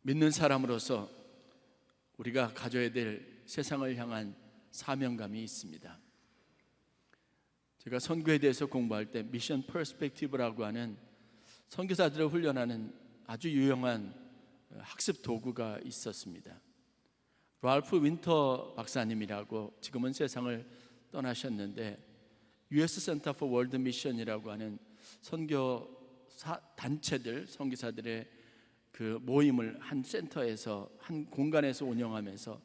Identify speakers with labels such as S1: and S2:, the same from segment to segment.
S1: 믿는 사람으로서 우리가 가져야 될 세상을 향한 사명감이 있습니다. 제가 선교에 대해서 공부할 때 미션 퍼스펙티브라고 하는 선교사들을 훈련하는 아주 유용한 학습 도구가 있었습니다. 랄프 윈터 박사님이라고 지금은 세상을 떠나셨는데 US Center for World Mission이라고 하는 선교 단체들, 선교사들의 그 모임을 한 센터에서, 한 공간에서 운영하면서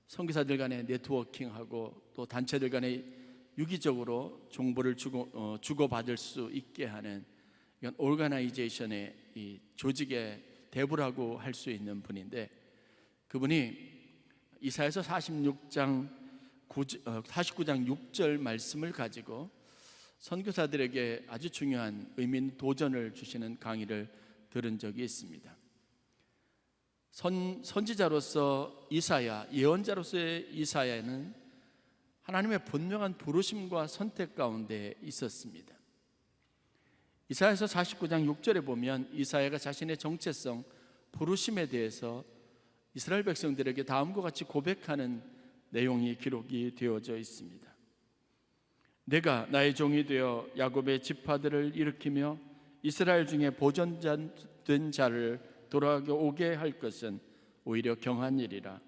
S1: 선교사들 간에 네트워킹하고 또 단체들 간에 유기적으로 정보를 주고받을 수 있게 하는 이건 오르가나이제이션의 이 조직의 대부라고 할 수 있는 분인데, 그분이 이사야서 49장 6절 말씀을 가지고 선교사들에게 아주 중요한 의미 있는 도전을 주시는 강의를 들은 적이 있습니다. 선지자로서 이사야, 예언자로서의 이사야는 하나님의 분명한 부르심과 선택 가운데 있었습니다. 이사야서 49장 6절에 보면 이사야가 자신의 정체성, 부르심에 대해서 이스라엘 백성들에게 다음과 같이 고백하는 내용이 기록이 되어져 있습니다. 내가 나의 종이 되어 야곱의 지파들을 일으키며 이스라엘 중에 보존된 자를 돌아오게 할 것은 오히려 경한 일이라.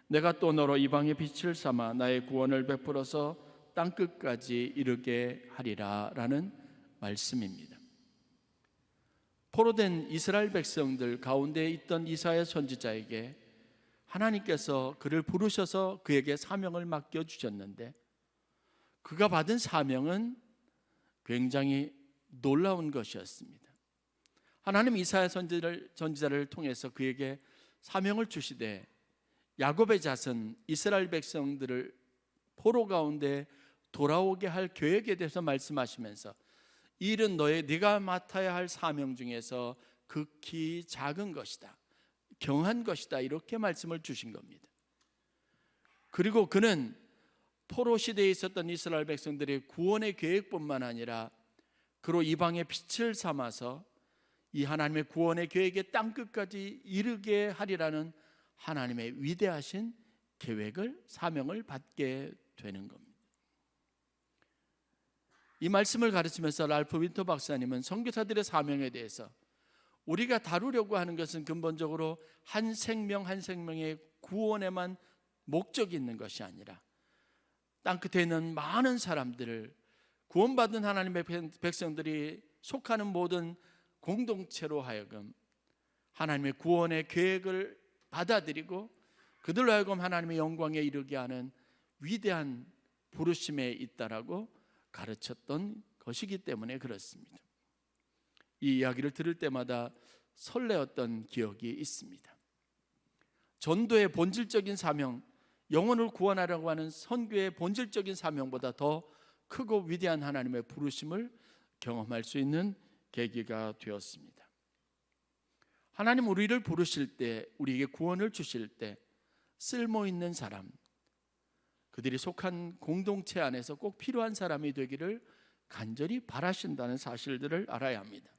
S1: 내가 또 너로 이방의 빛을 삼아 나의 구원을 베풀어서 땅끝까지 이르게 하리라 라는 말씀입니다. 포로된 이스라엘 백성들 가운데 있던 이사야 선지자에게 하나님께서 그를 부르셔서 그에게 사명을 맡겨주셨는데, 그가 받은 사명은 굉장히 놀라운 것이었습니다. 하나님 이사야 선지자를 통해서 그에게 사명을 주시되 야곱의 자손 이스라엘 백성들을 포로 가운데 돌아오게 할 계획에 대해서 말씀하시면서 이 일은 네가 맡아야 할 사명 중에서 극히 작은 것이다, 경한 것이다, 이렇게 말씀을 주신 겁니다. 그리고 그는 포로 시대에 있었던 이스라엘 백성들의 구원의 계획뿐만 아니라 그로 이방의 빛을 삼아서 이 하나님의 구원의 계획에 땅끝까지 이르게 하리라는 하나님의 위대하신 계획을, 사명을 받게 되는 겁니다. 이 말씀을 가르치면서 랄프 윈터 박사님은 선교사들의 사명에 대해서 우리가 다루려고 하는 것은 근본적으로 한 생명 한 생명의 구원에만 목적이 있는 것이 아니라 땅끝에 있는 많은 사람들을, 구원받은 하나님의 백성들이 속하는 모든 공동체로 하여금 하나님의 구원의 계획을 받아들이고 그들로 하여금 하나님의 영광에 이르게 하는 위대한 부르심에 있다라고 가르쳤던 것이기 때문에 그렇습니다. 이 이야기를 들을 때마다 설레었던 기억이 있습니다. 전도의 본질적인 사명, 영혼을 구원하려고 하는 선교의 본질적인 사명보다 더 크고 위대한 하나님의 부르심을 경험할 수 있는 계기가 되었습니다. 하나님 우리를 부르실 때, 우리에게 구원을 주실 때 쓸모 있는 사람, 그들이 속한 공동체 안에서 꼭 필요한 사람이 되기를 간절히 바라신다는 사실들을 알아야 합니다.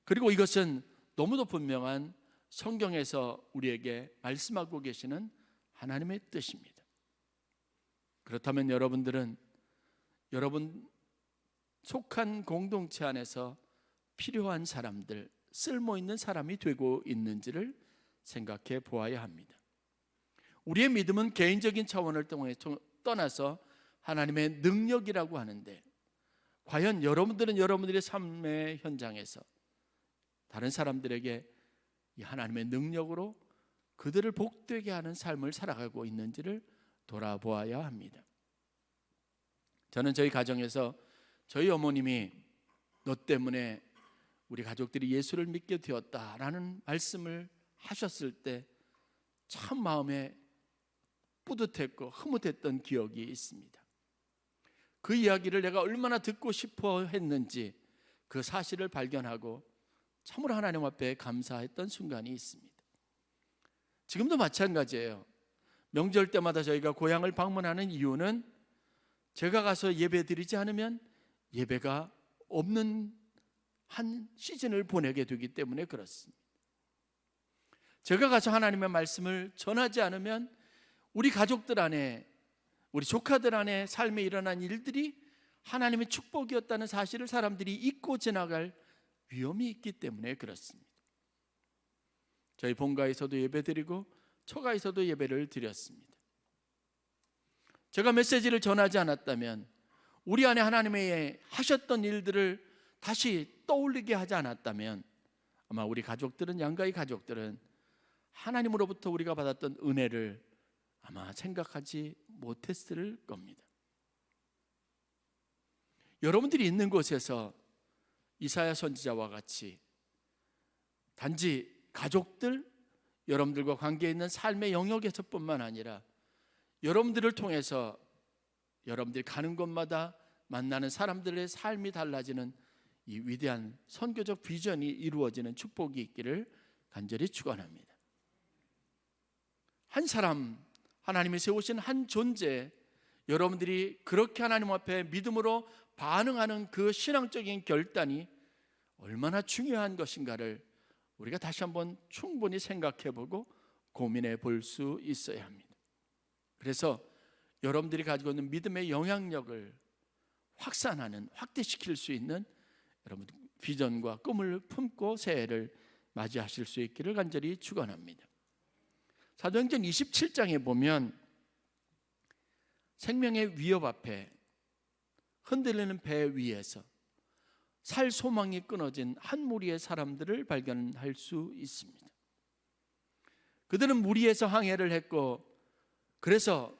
S1: 그리고 이것은 너무도 분명한 성경에서 우리에게 말씀하고 계시는 하나님의 뜻입니다. 그렇다면 여러분들은 여러분 속한 공동체 안에서 필요한 사람들, 쓸모 있는 사람이 되고 있는지를 생각해 보아야 합니다. 우리의 믿음은 개인적인 차원을 떠나서 하나님의 능력이라고 하는데, 과연 여러분들은 여러분들의 삶의 현장에서 다른 사람들에게 이 하나님의 능력으로 그들을 복되게 하는 삶을 살아가고 있는지를 돌아보아야 합니다. 저는 저희 가정에서 저희 어머님이 너 때문에 우리 가족들이 예수를 믿게 되었다라는 말씀을 하셨을 때 참 마음에 뿌듯했고 흐뭇했던 기억이 있습니다. 그 이야기를 내가 얼마나 듣고 싶어 했는지 그 사실을 발견하고 참으로 하나님 앞에 감사했던 순간이 있습니다. 지금도 마찬가지예요. 명절 때마다 저희가 고향을 방문하는 이유는 제가 가서 예배 드리지 않으면 예배가 없는 한 시즌을 보내게 되기 때문에 그렇습니다. 제가 가서 하나님의 말씀을 전하지 않으면 우리 가족들 안에, 우리 조카들 안에 삶에 일어난 일들이 하나님의 축복이었다는 사실을 사람들이 잊고 지나갈 위험이 있기 때문에 그렇습니다. 저희 본가에서도 예배드리고 초가에서도 예배를 드렸습니다. 제가 메시지를 전하지 않았다면, 우리 안에 하나님의 하셨던 일들을 다시 떠올리게 하지 않았다면, 아마 우리 가족들은, 양가의 가족들은 하나님으로부터 우리가 받았던 은혜를 아마 생각하지 못했을 겁니다. 여러분들이 있는 곳에서 이사야 선지자와 같이 단지 가족들, 여러분들과 관계 있는 삶의 영역에서뿐만 아니라 여러분들을 통해서 여러분들이 가는 곳마다 만나는 사람들의 삶이 달라지는 이 위대한 선교적 비전이 이루어지는 축복이 있기를 간절히 축원합니다. 한 사람, 하나님이 세우신 한 존재, 여러분들이 그렇게 하나님 앞에 믿음으로 반응하는 그 신앙적인 결단이 얼마나 중요한 것인가를 우리가 다시 한번 충분히 생각해보고 고민해 볼 수 있어야 합니다. 그래서 여러분들이 가지고 있는 믿음의 영향력을 확산하는, 확대시킬 수 있는 여러분 비전과 꿈을 품고 새해를 맞이하실 수 있기를 간절히 축원합니다. 사도행전 27장에 보면 생명의 위협 앞에 흔들리는 배 위에서 살 소망이 끊어진 한 무리의 사람들을 발견할 수 있습니다. 그들은 무리에서 항해를 했고, 그래서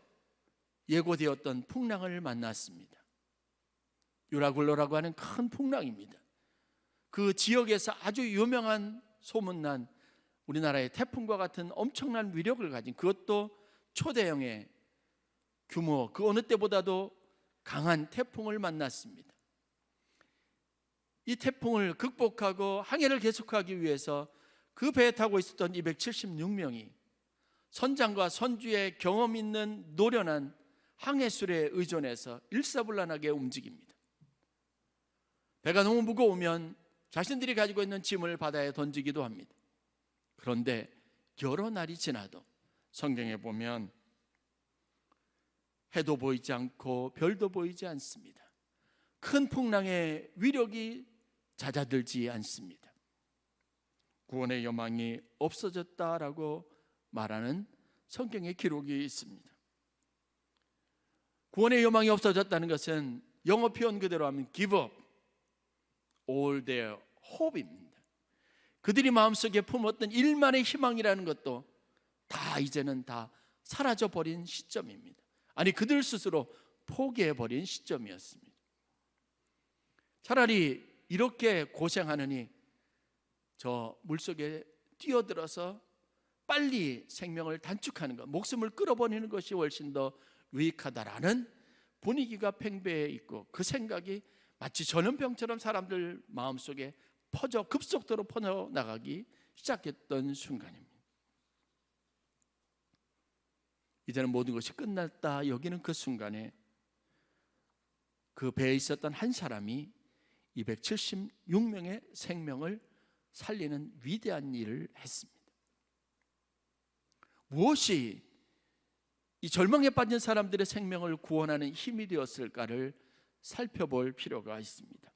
S1: 예고되었던 풍랑을 만났습니다. 유라굴로라고 하는 큰 풍랑입니다. 그 지역에서 아주 유명한, 소문난 우리나라의 태풍과 같은 엄청난 위력을 가진, 그것도 초대형의 규모, 그 어느 때보다도 강한 태풍을 만났습니다. 이 태풍을 극복하고 항해를 계속하기 위해서 그 배에 타고 있었던 276명이 선장과 선주의 경험 있는 노련한 항해술에 의존해서 일사불란하게 움직입니다. 배가 너무 무거우면 자신들이 가지고 있는 짐을 바다에 던지기도 합니다. 그런데 여러 날이 지나도 성경에 보면 해도 보이지 않고 별도 보이지 않습니다. 큰 풍랑의 위력이 잦아들지 않습니다. 구원의 여망이 없어졌다라고 말하는 성경의 기록이 있습니다. 구원의 여망이 없어졌다는 것은 영어 표현 그대로 하면 give up all their hope입니다. 그들이 마음속에 품었던 일만의 희망이라는 것도 다 이제는 다 사라져버린 시점입니다. 아니, 그들 스스로 포기해버린 시점이었습니다. 차라리 이렇게 고생하느니 저 물속에 뛰어들어서 빨리 생명을 단축하는 것, 목숨을 끌어버리는 것이 훨씬 더 유익하다라는 분위기가 팽배해 있고, 그 생각이 마치 전염병처럼 사람들 마음속에 급속도로 퍼져나가기 시작했던 순간입니다. 이제는 모든 것이 끝났다 여기는 그 순간에 그 배에 있었던 한 사람이 276명의 생명을 살리는 위대한 일을 했습니다. 무엇이 이 절망에 빠진 사람들의 생명을 구원하는 힘이 되었을까를 살펴볼 필요가 있습니다.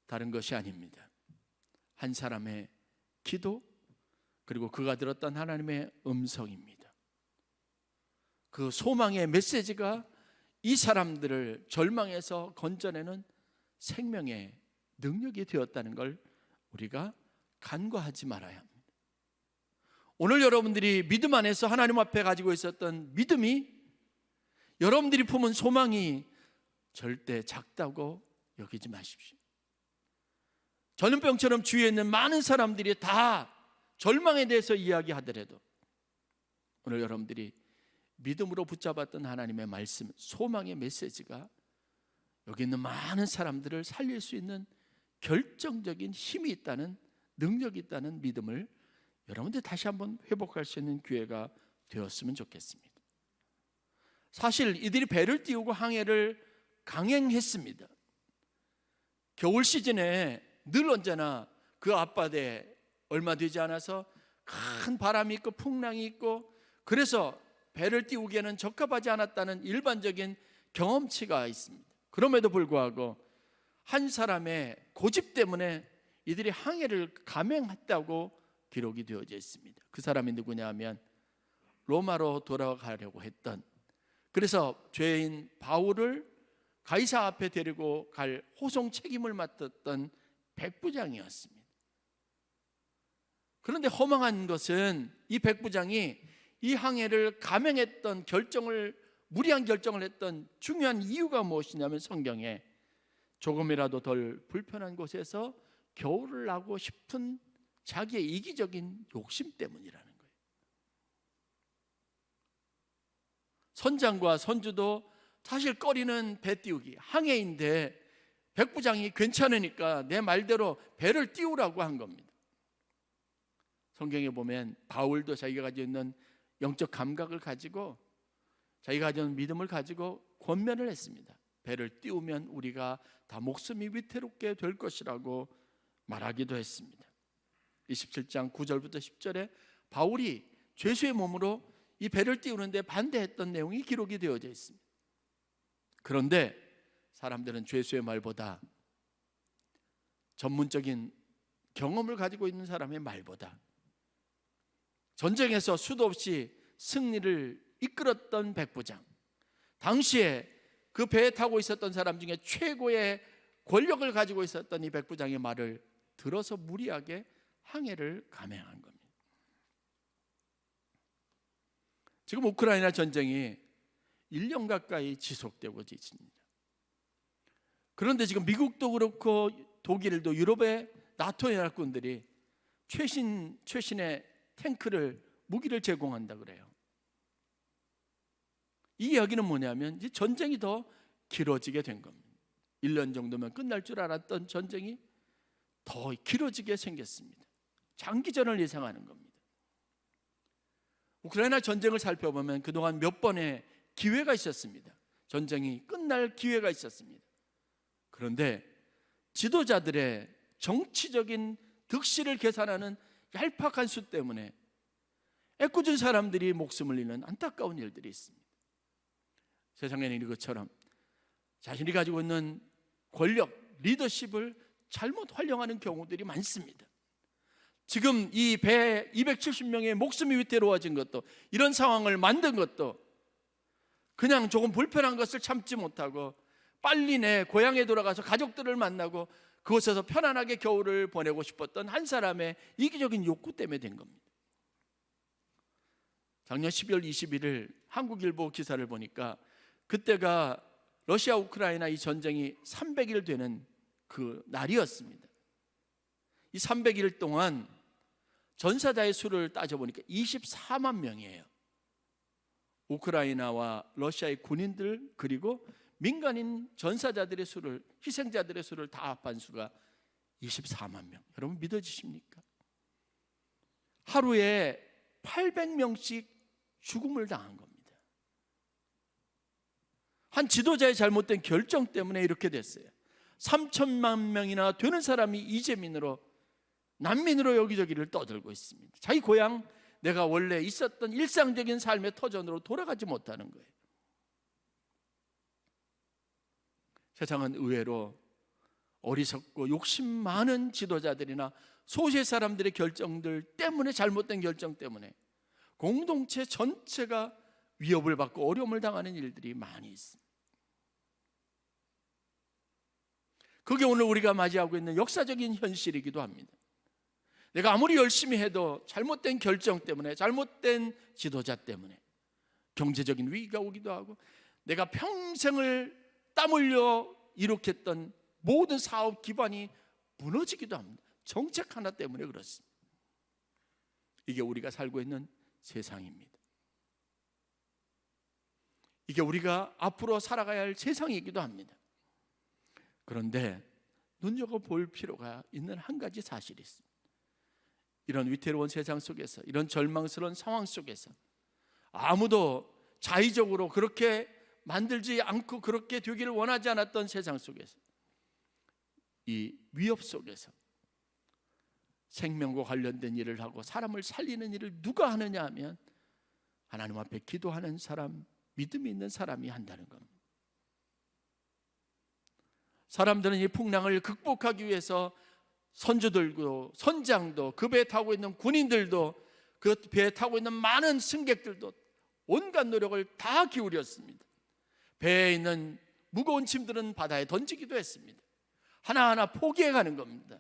S1: 다른 것이 아닙니다. 한 사람의 기도, 그리고 그가 들었던 하나님의 음성입니다. 그 소망의 메시지가 이 사람들을 절망에서 건져내는 생명의 능력이 되었다는 걸 우리가 간과하지 말아야 합니다. 오늘 여러분들이 믿음 안에서 하나님 앞에 가지고 있었던 믿음이, 여러분들이 품은 소망이 절대 작다고 여기지 마십시오. 전염병처럼 주위에 있는 많은 사람들이 다 절망에 대해서 이야기하더라도 오늘 여러분들이 믿음으로 붙잡았던 하나님의 말씀, 소망의 메시지가 여기 있는 많은 사람들을 살릴 수 있는 결정적인 힘이 있다는, 능력이 있다는 믿음을 여러분들 다시 한번 회복할 수 있는 기회가 되었으면 좋겠습니다. 사실 이들이 배를 띄우고 항해를 강행했습니다. 겨울 시즌에 늘 언제나 그 앞바다에 얼마 되지 않아서 큰 바람이 있고 풍랑이 있고, 그래서 배를 띄우기에는 적합하지 않았다는 일반적인 경험치가 있습니다. 그럼에도 불구하고 한 사람의 고집 때문에 이들이 항해를 감행했다고 기록이 되어져 있습니다. 그 사람이 누구냐 하면 로마로 돌아가려고 했던, 그래서 죄인 바울을 가이사 앞에 데리고 갈 호송 책임을 맡았던 백부장이었습니다. 그런데 허망한 것은 이 백부장이 이 항해를 감행했던 무리한 결정을 했던 중요한 이유가 무엇이냐면, 성경에 조금이라도 덜 불편한 곳에서 겨울을 나고 싶은 자기의 이기적인 욕심 때문이라는 거예요. 선장과 선주도 사실 꺼리는 배 띄우기, 항해인데 백부장이 괜찮으니까 내 말대로 배를 띄우라고 한 겁니다. 성경에 보면 바울도 자기가 가지고 있는 영적 감각을 가지고, 자기가 가지고 있는 믿음을 가지고 권면을 했습니다. 배를 띄우면 우리가 다 목숨이 위태롭게 될 것이라고 말하기도 했습니다. 27장 9절부터 10절에 바울이 죄수의 몸으로 이 배를 띄우는데 반대했던 내용이 기록이 되어져 있습니다. 그런데 사람들은 죄수의 말보다, 전문적인 경험을 가지고 있는 사람의 말보다, 전쟁에서 수도 없이 승리를 이끌었던 백부장, 당시에 그 배에 타고 있었던 사람 중에 최고의 권력을 가지고 있었던 이 백부장의 말을 들어서 무리하게 항해를 감행한 겁니다. 지금 우크라이나 전쟁이 1년 가까이 지속되고 있습니다. 그런데 지금 미국도 그렇고 독일도, 유럽의 나토 연합군들이 최신의 탱크를, 무기를 제공한다 그래요. 이 이야기는 뭐냐면 이제 전쟁이 더 길어지게 된 겁니다. 1년 정도면 끝날 줄 알았던 전쟁이 더 길어지게 생겼습니다. 장기전을 예상하는 겁니다. 우크라이나 전쟁을 살펴보면 그동안 몇 번의 기회가 있었습니다. 전쟁이 끝날 기회가 있었습니다. 그런데 지도자들의 정치적인 득실을 계산하는 얄팍한 수 때문에 애꿎은 사람들이 목숨을 잃는 안타까운 일들이 있습니다. 세상에는 이것처럼 자신이 가지고 있는 권력, 리더십을 잘못 활용하는 경우들이 많습니다. 지금 이 배 270명의 목숨이 위태로워진 것도, 이런 상황을 만든 것도 그냥 조금 불편한 것을 참지 못하고 빨리 내 고향에 돌아가서 가족들을 만나고 그곳에서 편안하게 겨울을 보내고 싶었던 한 사람의 이기적인 욕구 때문에 된 겁니다. 작년 12월 21일 한국일보 기사를 보니까 그때가 러시아 우크라이나 이 전쟁이 300일 되는 그 날이었습니다. 이 300일 동안 전사자의 수를 따져보니까 24만 명이에요. 우크라이나와 러시아의 군인들 그리고 민간인 전사자들의 수를, 희생자들의 수를 다 합한 수가 24만 명. 여러분 믿어지십니까? 하루에 800명씩 죽음을 당한 겁니다. 한 지도자의 잘못된 결정 때문에 이렇게 됐어요. 3천만 명이나 되는 사람이 이재민으로, 난민으로 여기저기를 떠들고 있습니다. 자기 고향, 내가 원래 있었던 일상적인 삶의 터전으로 돌아가지 못하는 거예요. 세상은 의외로 어리석고 욕심 많은 지도자들이나 소수의 사람들의 결정들 때문에, 잘못된 결정 때문에 공동체 전체가 위협을 받고 어려움을 당하는 일들이 많이 있습니다. 그게 오늘 우리가 맞이하고 있는 역사적인 현실이기도 합니다. 내가 아무리 열심히 해도 잘못된 결정 때문에, 잘못된 지도자 때문에 경제적인 위기가 오기도 하고, 내가 평생을 땀 흘려 이룩했던 모든 사업 기반이 무너지기도 합니다. 정책 하나 때문에 그렇습니다. 이게 우리가 살고 있는 세상입니다. 이게 우리가 앞으로 살아가야 할 세상이기도 합니다. 그런데 눈여겨볼 필요가 있는 한 가지 사실이 있습니다. 이런 위태로운 세상 속에서, 이런 절망스러운 상황 속에서 아무도 자의적으로 그렇게 만들지 않고 그렇게 되기를 원하지 않았던 세상 속에서, 이 위협 속에서 생명과 관련된 일을 하고 사람을 살리는 일을 누가 하느냐 하면 하나님 앞에 기도하는 사람, 믿음이 있는 사람이 한다는 겁니다. 사람들은 이 풍랑을 극복하기 위해서 선조들도, 선장도, 그 배에 타고 있는 군인들도, 그 배에 타고 있는 많은 승객들도 온갖 노력을 다 기울였습니다. 배에 있는 무거운 짐들은 바다에 던지기도 했습니다. 하나하나 포기해가는 겁니다.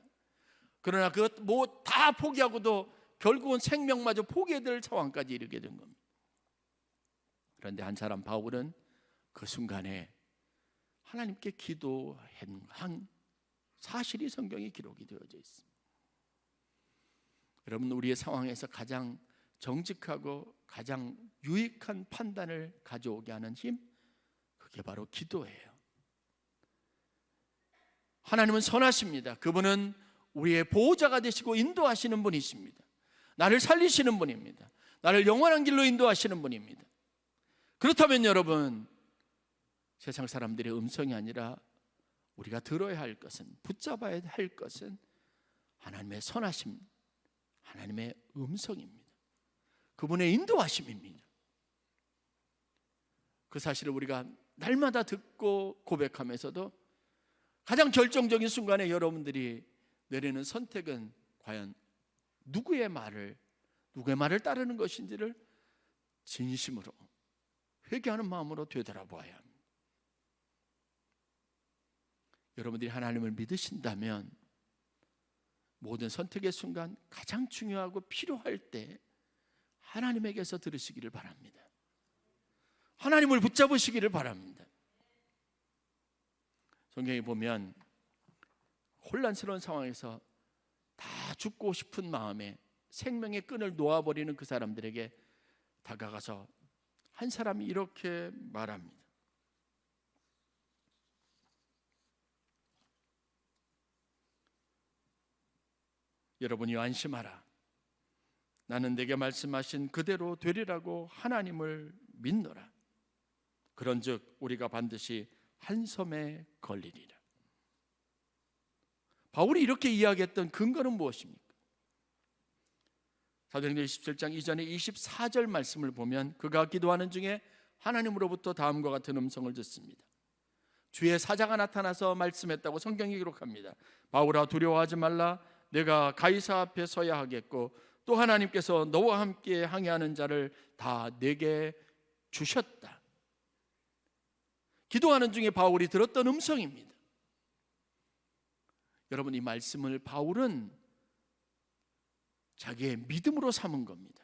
S1: 그러나 그것 뭐 다 포기하고도 결국은 생명마저 포기해야 될 상황까지 이르게 된 겁니다. 그런데 한 사람 바울은 그 순간에 하나님께 기도한 사실이 성경에 기록이 되어져 있습니다. 여러분, 우리의 상황에서 가장 정직하고 가장 유익한 판단을 가져오게 하는 힘, 그게 바로 기도예요. 하나님은 선하십니다. 그분은 우리의 보호자가 되시고 인도하시는 분이십니다. 나를 살리시는 분입니다. 나를 영원한 길로 인도하시는 분입니다. 그렇다면 여러분, 세상 사람들의 음성이 아니라 우리가 들어야 할 것은, 붙잡아야 할 것은 하나님의 선하심, 하나님의 음성입니다. 그분의 인도하심입니다. 그 사실을 우리가 날마다 듣고 고백하면서도 가장 결정적인 순간에 여러분들이 내리는 선택은 과연 누구의 말을 따르는 것인지를 진심으로 회개하는 마음으로 되돌아보아야 합니다. 여러분들이 하나님을 믿으신다면 모든 선택의 순간 가장 중요하고 필요할 때 하나님에게서 들으시기를 바랍니다. 하나님을 붙잡으시기를 바랍니다. 성경에 보면 혼란스러운 상황에서 다 죽고 싶은 마음에 생명의 끈을 놓아버리는 그 사람들에게 다가가서 한 사람이 이렇게 말합니다. 여러분이 안심하라. 나는 내게 말씀하신 그대로 되리라고 하나님을 믿노라. 그런즉 우리가 반드시 한 섬에 걸리리라. 바울이 이렇게 이야기했던 근거는 무엇입니까? 사도행전 27장 이전에 24절 말씀을 보면 그가 기도하는 중에 하나님으로부터 다음과 같은 음성을 듣습니다. 주의 사자가 나타나서 말씀했다고 성경이 기록합니다. 바울아, 두려워하지 말라. 내가 가이사 앞에 서야 하겠고 또 하나님께서 너와 함께 항해하는 자를 다 내게 주셨다. 기도하는 중에 바울이 들었던 음성입니다. 여러분, 이 말씀을 바울은 자기의 믿음으로 삼은 겁니다.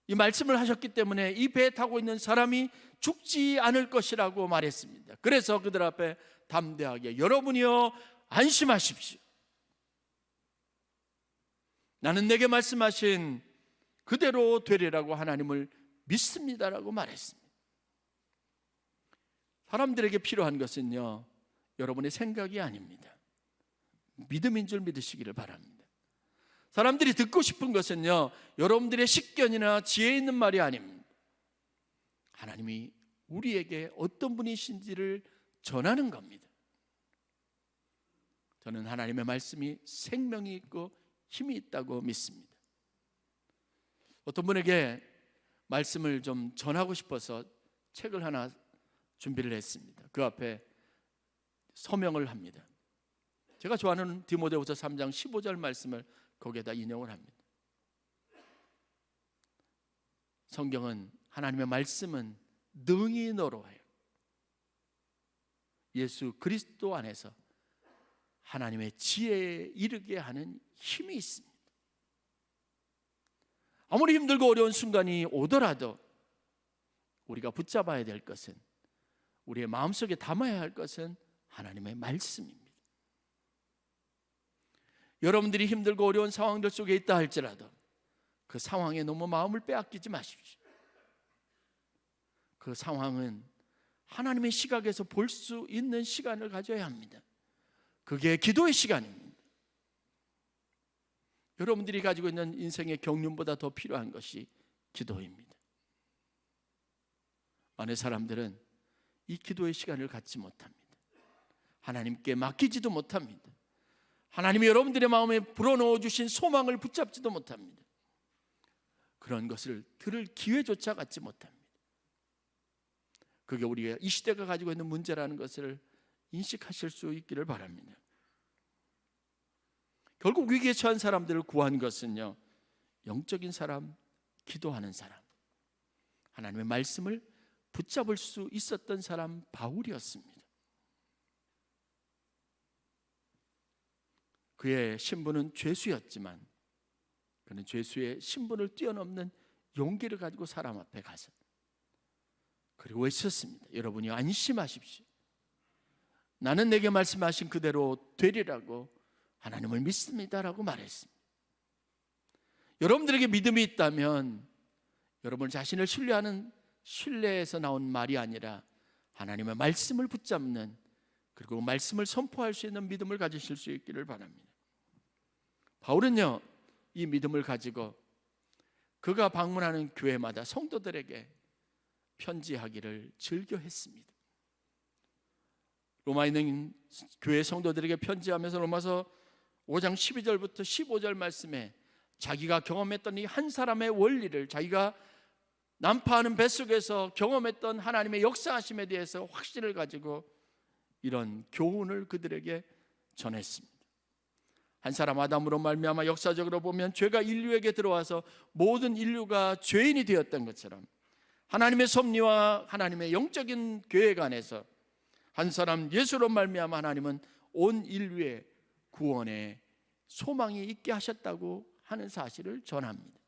S1: 이 말씀을 하셨기 때문에 이 배에 타고 있는 사람이 죽지 않을 것이라고 말했습니다. 그래서 그들 앞에 담대하게 여러분이여 안심하십시오. 나는 내게 말씀하신 그대로 되리라고 하나님을 믿습니다라고 말했습니다. 사람들에게 필요한 것은요, 여러분의 생각이 아닙니다. 믿음인 줄 믿으시기를 바랍니다. 사람들이 듣고 싶은 것은요, 여러분들의 식견이나 지혜 있는 말이 아닙니다. 하나님이 우리에게 어떤 분이신지를 전하는 겁니다. 저는 하나님의 말씀이 생명이 있고 힘이 있다고 믿습니다. 어떤 분에게 말씀을 좀 전하고 싶어서 책을 하나 준비를 했습니다. 그 앞에 서명을 합니다. 제가 좋아하는 디모데후서 3장 15절 말씀을 거기에다 인용을 합니다. 성경은, 하나님의 말씀은 능히 너로해요. 예수 그리스도 안에서 하나님의 지혜에 이르게 하는 힘이 있습니다. 아무리 힘들고 어려운 순간이 오더라도 우리가 붙잡아야 될 것은, 우리의 마음속에 담아야 할 것은 하나님의 말씀입니다. 여러분들이 힘들고 어려운 상황들 속에 있다 할지라도 그 상황에 너무 마음을 빼앗기지 마십시오. 그 상황은 하나님의 시각에서 볼 수 있는 시간을 가져야 합니다. 그게 기도의 시간입니다. 여러분들이 가지고 있는 인생의 경륜보다 더 필요한 것이 기도입니다. 많은 사람들은 이 기도의 시간을 갖지 못합니다. 하나님께 맡기지도 못합니다. 하나님이 여러분들의 마음에 불어넣어 주신 소망을 붙잡지도 못합니다. 그런 것을 들을 기회조차 갖지 못합니다. 그게 우리가 이 시대가 가지고 있는 문제라는 것을 인식하실 수 있기를 바랍니다. 결국 위기에 처한 사람들을 구한 것은요, 영적인 사람, 기도하는 사람, 하나님의 말씀을 붙잡을 수 있었던 사람 바울이었습니다. 그의 신분은 죄수였지만 그는 죄수의 신분을 뛰어넘는 용기를 가지고 사람 앞에 가서 그리고 외쳤습니다. 여러분이 안심하십시오. 나는 내게 말씀하신 그대로 되리라고 하나님을 믿습니다라고 말했습니다. 여러분들에게 믿음이 있다면 여러분 자신을 신뢰하는 신뢰에서 나온 말이 아니라 하나님의 말씀을 붙잡는, 그리고 말씀을 선포할 수 있는 믿음을 가지실 수 있기를 바랍니다. 바울은요, 이 믿음을 가지고 그가 방문하는 교회마다 성도들에게 편지하기를 즐겨했습니다. 로마에 있는 교회 성도들에게 편지하면서 로마서 5장 12절부터 15절 말씀에 자기가 경험했던 이 한 사람의 원리를, 자기가 난파하는 뱃속에서 경험했던 하나님의 역사하심에 대해서 확신을 가지고 이런 교훈을 그들에게 전했습니다. 한 사람 아담으로 말미암아 역사적으로 보면 죄가 인류에게 들어와서 모든 인류가 죄인이 되었던 것처럼 하나님의 섭리와 하나님의 영적인 계획 안에서 한 사람 예수로 말미암아 하나님은 온 인류의 구원에 소망이 있게 하셨다고 하는 사실을 전합니다.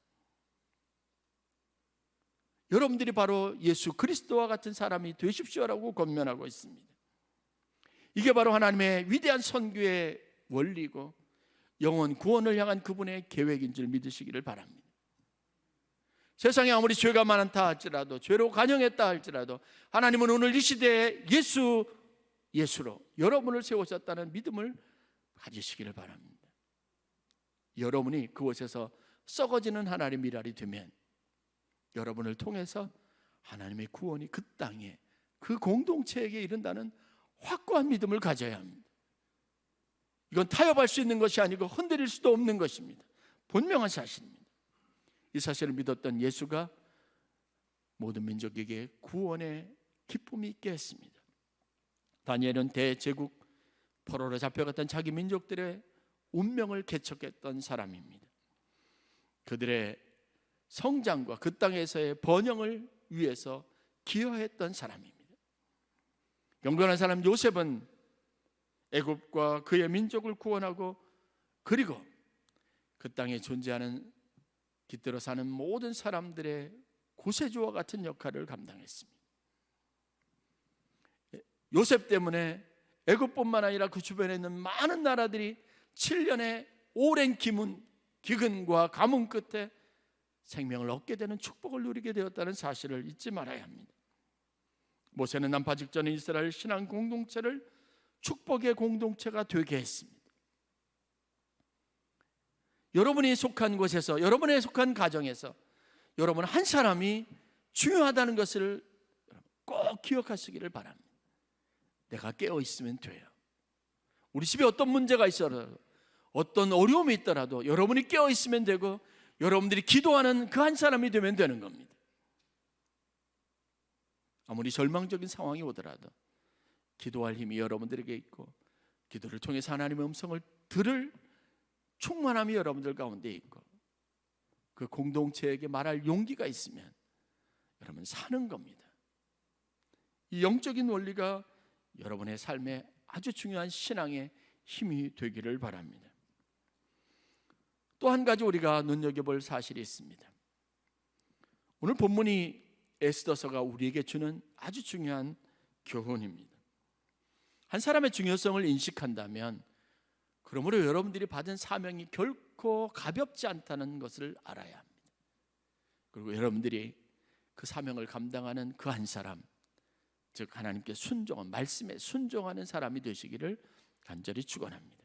S1: 여러분들이 바로 예수 그리스도와 같은 사람이 되십시오라고 권면하고 있습니다. 이게 바로 하나님의 위대한 선교의 원리고 영원 구원을 향한 그분의 계획인 줄 믿으시기를 바랍니다. 세상에 아무리 죄가 많다 할지라도, 죄로 간영했다 할지라도 하나님은 오늘 이 시대에 예수로 여러분을 세우셨다는 믿음을 가지시기를 바랍니다. 여러분이 그곳에서 썩어지는 하나님의 미랄이 되면 여러분을 통해서 하나님의 구원이 그 땅에, 그 공동체에게 이른다는 확고한 믿음을 가져야 합니다. 이건 타협할 수 있는 것이 아니고 흔들릴 수도 없는 것입니다. 분명한 사실입니다. 이 사실을 믿었던 예수가 모든 민족에게 구원의 기쁨이 있게 했습니다. 다니엘은 대제국 포로로 잡혀갔던 자기 민족들의 운명을 개척했던 사람입니다. 그들의 성장과 그 땅에서의 번영을 위해서 기여했던 사람입니다. 경건한 사람 요셉은 애굽과 그의 민족을 구원하고, 그리고 그 땅에 존재하는 깃들어 사는 모든 사람들의 구세주와 같은 역할을 감당했습니다. 요셉 때문에 애굽뿐만 아니라 그 주변에 있는 많은 나라들이 7년의 오랜 기근과 가뭄 끝에 생명을 얻게 되는 축복을 누리게 되었다는 사실을 잊지 말아야 합니다. 모세는 난파 직전에 이스라엘 신앙 공동체를 축복의 공동체가 되게 했습니다. 여러분이 속한 곳에서, 여러분의 속한 가정에서 여러분 한 사람이 중요하다는 것을 꼭 기억하시기를 바랍니다. 내가 깨어 있으면 돼요. 우리 집에 어떤 문제가 있어도, 어떤 어려움이 있더라도 여러분이 깨어 있으면 되고, 여러분들이 기도하는 그 한 사람이 되면 되는 겁니다. 아무리 절망적인 상황이 오더라도 기도할 힘이 여러분들에게 있고, 기도를 통해서 하나님의 음성을 들을 충만함이 여러분들 가운데 있고, 그 공동체에게 말할 용기가 있으면 여러분 사는 겁니다. 이 영적인 원리가 여러분의 삶에 아주 중요한 신앙의 힘이 되기를 바랍니다. 또 한 가지 우리가 눈여겨볼 사실이 있습니다. 오늘 본문이 에스더서가 우리에게 주는 아주 중요한 교훈입니다. 한 사람의 중요성을 인식한다면 그러므로 여러분들이 받은 사명이 결코 가볍지 않다는 것을 알아야 합니다. 그리고 여러분들이 그 사명을 감당하는 그 한 사람, 즉 하나님께 순종한, 말씀에 순종하는 사람이 되시기를 간절히 축원합니다.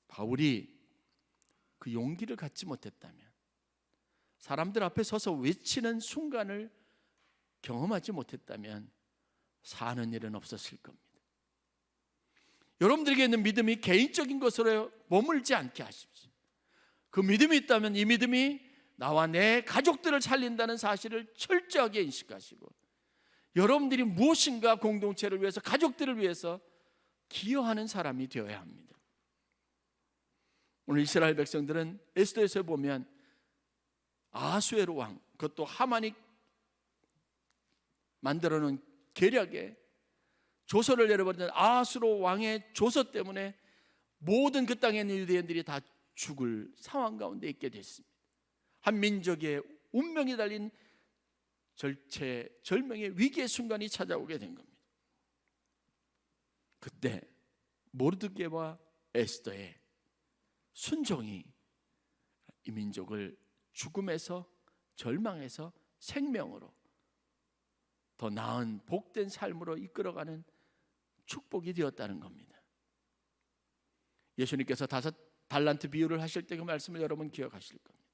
S1: 바울이 그 용기를 갖지 못했다면, 사람들 앞에 서서 외치는 순간을 경험하지 못했다면 사는 일은 없었을 겁니다. 여러분들에게 있는 믿음이 개인적인 것으로 머물지 않게 하십시오. 그 믿음이 있다면 이 믿음이 나와 내 가족들을 살린다는 사실을 철저하게 인식하시고, 여러분들이 무엇인가 공동체를 위해서, 가족들을 위해서 기여하는 사람이 되어야 합니다. 오늘 이스라엘 백성들은 에스더에서 보면 아수에로 왕, 그것도 하만이 만들어 놓은 계략에 조서를 내려버리는 아수로 왕의 조서 때문에 모든 그 땅에 있는 유대인들이 다 죽을 상황 가운데 있게 됐습니다. 한 민족의 운명이 달린 절체절명의 위기의 순간이 찾아오게 된 겁니다. 그때 모르드게와 에스더의 순종이 이 민족을 죽음에서, 절망에서 생명으로, 더 나은 복된 삶으로 이끌어가는 축복이 되었다는 겁니다. 예수님께서 5달란트 비유를 하실 때 그 말씀을 여러분 기억하실 겁니다.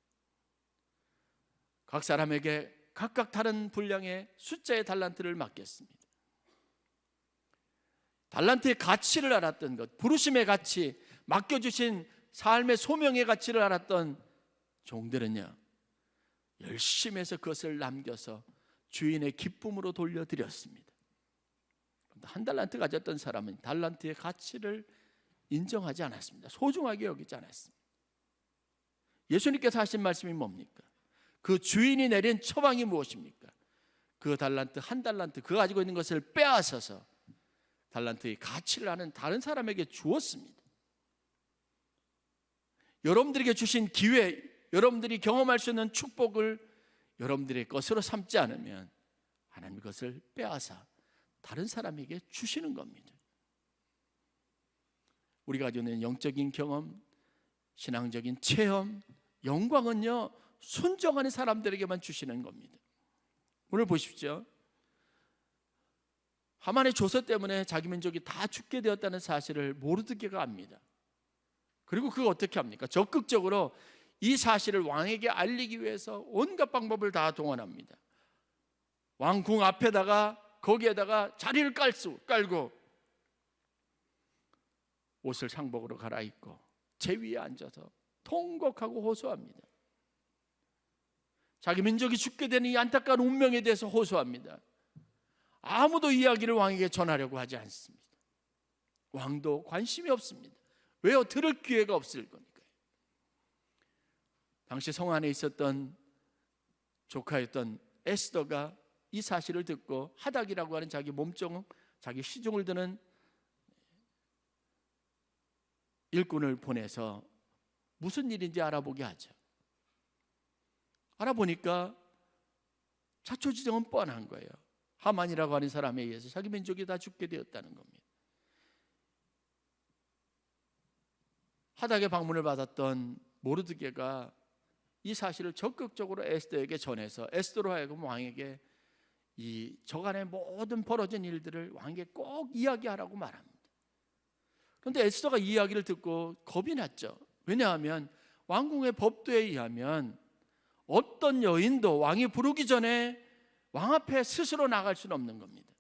S1: 각 사람에게 각각 다른 분량의 숫자의 달란트를 맡겼습니다. 달란트의 가치를 알았던 것, 부르심의 가치, 맡겨주신 삶의 소명의 가치를 알았던 종들은요, 열심히 해서 그것을 남겨서 주인의 기쁨으로 돌려드렸습니다. 한 달란트 가졌던 사람은 달란트의 가치를 인정하지 않았습니다. 소중하게 여기지 않았습니다. 예수님께서 하신 말씀이 뭡니까? 그 주인이 내린 처방이 무엇입니까? 그 달란트, 한 달란트, 그 가지고 있는 것을 빼앗아서 달란트의 가치를 아는 다른 사람에게 주었습니다. 여러분들에게 주신 기회, 여러분들이 경험할 수 있는 축복을 여러분들의 것으로 삼지 않으면 하나님 그것을 빼앗아 다른 사람에게 주시는 겁니다. 우리가 가지고 있는 영적인 경험, 신앙적인 체험, 영광은요, 순종하는 사람들에게만 주시는 겁니다. 오늘 보십시오. 하만의 조서 때문에 자기 민족이 다 죽게 되었다는 사실을 모르드게가 압니다. 그리고 그거 어떻게 합니까? 적극적으로 이 사실을 왕에게 알리기 위해서 온갖 방법을 다 동원합니다. 왕궁 앞에다가, 거기에다가 자리를 깔고 옷을 상복으로 갈아입고 제 위에 앉아서 통곡하고 호소합니다. 자기 민족이 죽게 되는 이 안타까운 운명에 대해서 호소합니다. 아무도 이야기를 왕에게 전하려고 하지 않습니다. 왕도 관심이 없습니다. 왜요? 들을 기회가 없을 거니까요. 당시 성 안에 있었던 조카였던 에스더가 이 사실을 듣고 하닥이라고 하는 자기 몸종, 자기 시중을 드는 일꾼을 보내서 무슨 일인지 알아보게 하죠. 알아보니까 자초지종은 뻔한 거예요. 하만이라고 하는 사람에 의해서 자기 민족이 다 죽게 되었다는 겁니다. 하닥의 방문을 받았던 모르드게가 이 사실을 적극적으로 에스더에게 전해서 에스더로 하여금 왕에게 이 저간의 모든 벌어진 일들을 왕에게 꼭 이야기하라고 말합니다. 그런데 에스더가 이 이야기를 듣고 겁이 났죠. 왜냐하면 왕궁의 법도에 의하면 어떤 여인도 왕이 부르기 전에 왕 앞에 스스로 나갈 수는 없는 겁니다.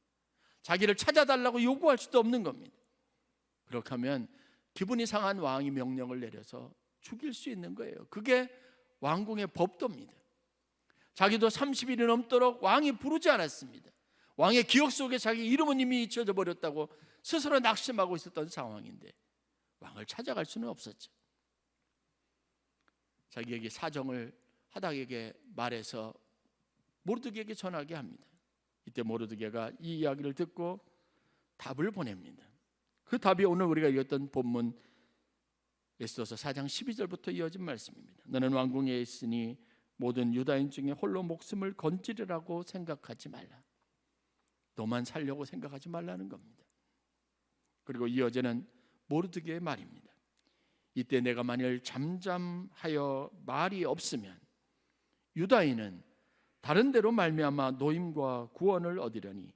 S1: 자기를 찾아달라고 요구할 수도 없는 겁니다. 그렇게 하면 기분이 상한 왕이 명령을 내려서 죽일 수 있는 거예요. 그게 왕궁의 법도입니다. 자기도 30일이 넘도록 왕이 부르지 않았습니다. 왕의 기억 속에 자기 이름은 이미 잊혀져 버렸다고 스스로 낙심하고 있었던 상황인데 왕을 찾아갈 수는 없었죠. 자기에게 사정을 하닥에게 말해서 모르드게에게 전하게 합니다. 이때 모르드게가 이 이야기를 듣고 답을 보냅니다. 그 답이 오늘 우리가 읽었던 본문 에스더서 4장 12절부터 이어진 말씀입니다. 너는 왕궁에 있으니 모든 유다인 중에 홀로 목숨을 건지리라고 생각하지 말라. 너만 살려고 생각하지 말라는 겁니다. 그리고 이어지는 모르드게의 말입니다. 이때 내가 만일 잠잠하여 말이 없으면 유다인은 다른 데로 말미암아 노임과 구원을 얻으려니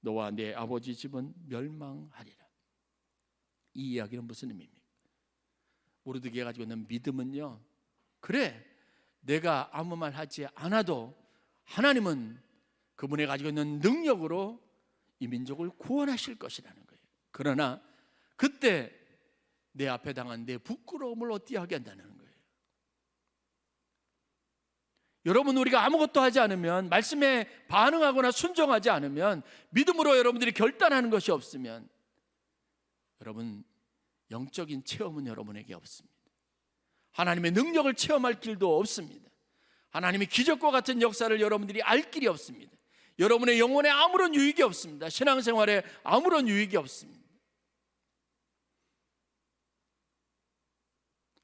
S1: 너와 내 아버지 집은 멸망하리라. 이 이야기는 무슨 의미입니까? 모르드게가 가지고 있는 믿음은요, 그래 내가 아무 말 하지 않아도 하나님은 그분이 가지고 있는 능력으로 이 민족을 구원하실 것이라는 거예요. 그러나 그때 내 앞에 당한 내 부끄러움을 어떻게 하게 한다는 거예요. 여러분, 우리가 아무것도 하지 않으면, 말씀에 반응하거나 순종하지 않으면, 믿음으로 여러분들이 결단하는 것이 없으면 여러분, 영적인 체험은 여러분에게 없습니다. 하나님의 능력을 체험할 길도 없습니다. 하나님의 기적과 같은 역사를 여러분들이 알 길이 없습니다. 여러분의 영혼에 아무런 유익이 없습니다. 신앙생활에 아무런 유익이 없습니다.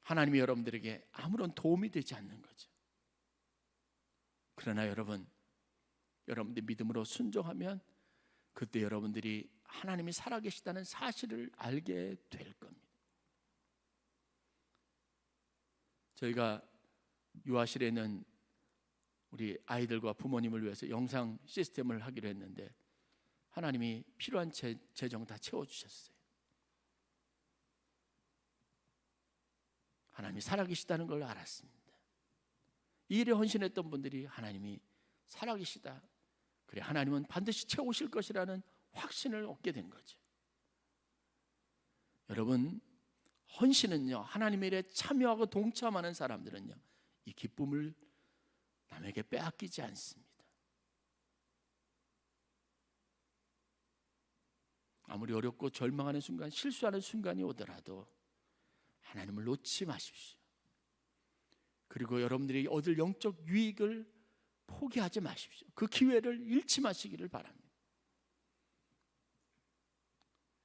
S1: 하나님이 여러분들에게 아무런 도움이 되지 않는 거죠. 그러나 여러분들 믿음으로 순종하면 그때 여러분들이 하나님이 살아계시다는 사실을 알게 될 겁니다. 저희가 유아실에 있는 우리 아이들과 부모님을 위해서 영상 시스템을 하기로 했는데 하나님이 필요한 재정 다 채워주셨어요. 하나님이 살아계시다는 걸 알았습니다. 이 일에 헌신했던 분들이 하나님이 살아계시다, 그래 하나님은 반드시 채우실 것이라는 확신을 얻게 된 거죠. 여러분, 헌신은요, 하나님의 일에 참여하고 동참하는 사람들은요, 이 기쁨을 남에게 빼앗기지 않습니다. 아무리 어렵고 절망하는 순간, 실수하는 순간이 오더라도 하나님을 놓지 마십시오. 그리고 여러분들이 얻을 영적 유익을 포기하지 마십시오. 그 기회를 잃지 마시기를 바랍니다.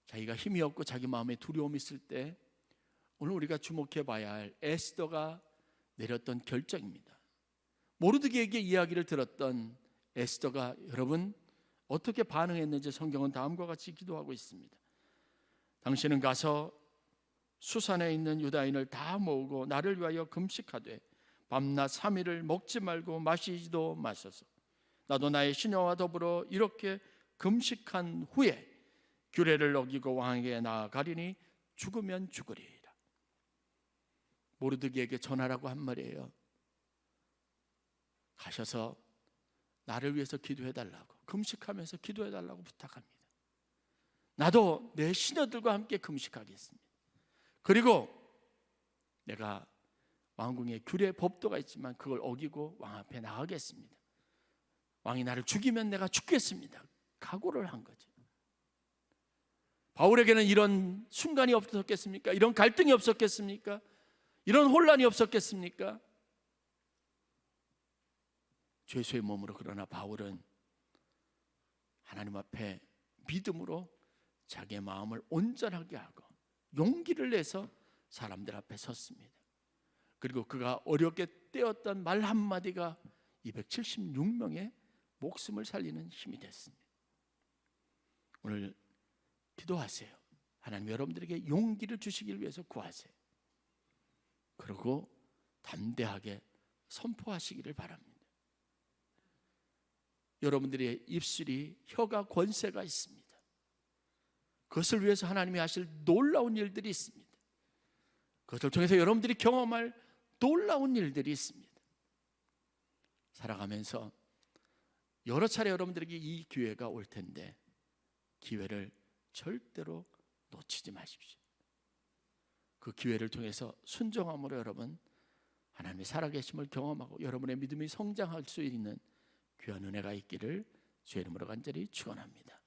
S1: 자기가 힘이 없고 자기 마음에 두려움이 있을 때 오늘 우리가 주목해 봐야 할 에스더가 내렸던 결정입니다. 모르드게에게 이야기를 들었던 에스더가 여러분 어떻게 반응했는지 성경은 다음과 같이 기도하고 있습니다. 당신은 가서 수산에 있는 유다인을 다 모으고 나를 위하여 금식하되 밤낮 3일을 먹지 말고 마시지도 마소서. 나도 나의 시녀와 더불어 이렇게 금식한 후에 규례를 어기고 왕에게 나아가리니 죽으면 죽으리이다. 모르드게에게 전하라고 한 말이에요. 가셔서 나를 위해서 기도해달라고, 금식하면서 기도해달라고 부탁합니다. 나도 내 시녀들과 함께 금식하겠습니다. 그리고 내가 왕궁에 규례 법도가 있지만 그걸 어기고 왕 앞에 나가겠습니다. 왕이 나를 죽이면 내가 죽겠습니다. 각오를 한 거죠. 바울에게는 이런 순간이 없었겠습니까? 이런 갈등이 없었겠습니까? 이런 혼란이 없었겠습니까? 죄수의 몸으로, 그러나 바울은 하나님 앞에 믿음으로 자기의 마음을 온전하게 하고 용기를 내서 사람들 앞에 섰습니다. 그리고 그가 어렵게 떼었던 말 한마디가 276명의 목숨을 살리는 힘이 됐습니다. 오늘 기도하세요. 하나님 여러분들에게 용기를 주시길 위해서 구하세요. 그리고 담대하게 선포하시기를 바랍니다. 여러분들의 입술이 혀가 권세가 있습니다. 그것을 위해서 하나님이 하실 놀라운 일들이 있습니다. 그것을 통해서 여러분들이 경험할 놀라운 일들이 있습니다. 살아가면서 여러 차례 여러분들에게 이 기회가 올 텐데 기회를 절대로 놓치지 마십시오. 그 기회를 통해서 순종함으로 여러분 하나님의 살아계심을 경험하고 여러분의 믿음이 성장할 수 있는 귀한 은혜가 있기를 주의 이름으로 간절히 축원합니다.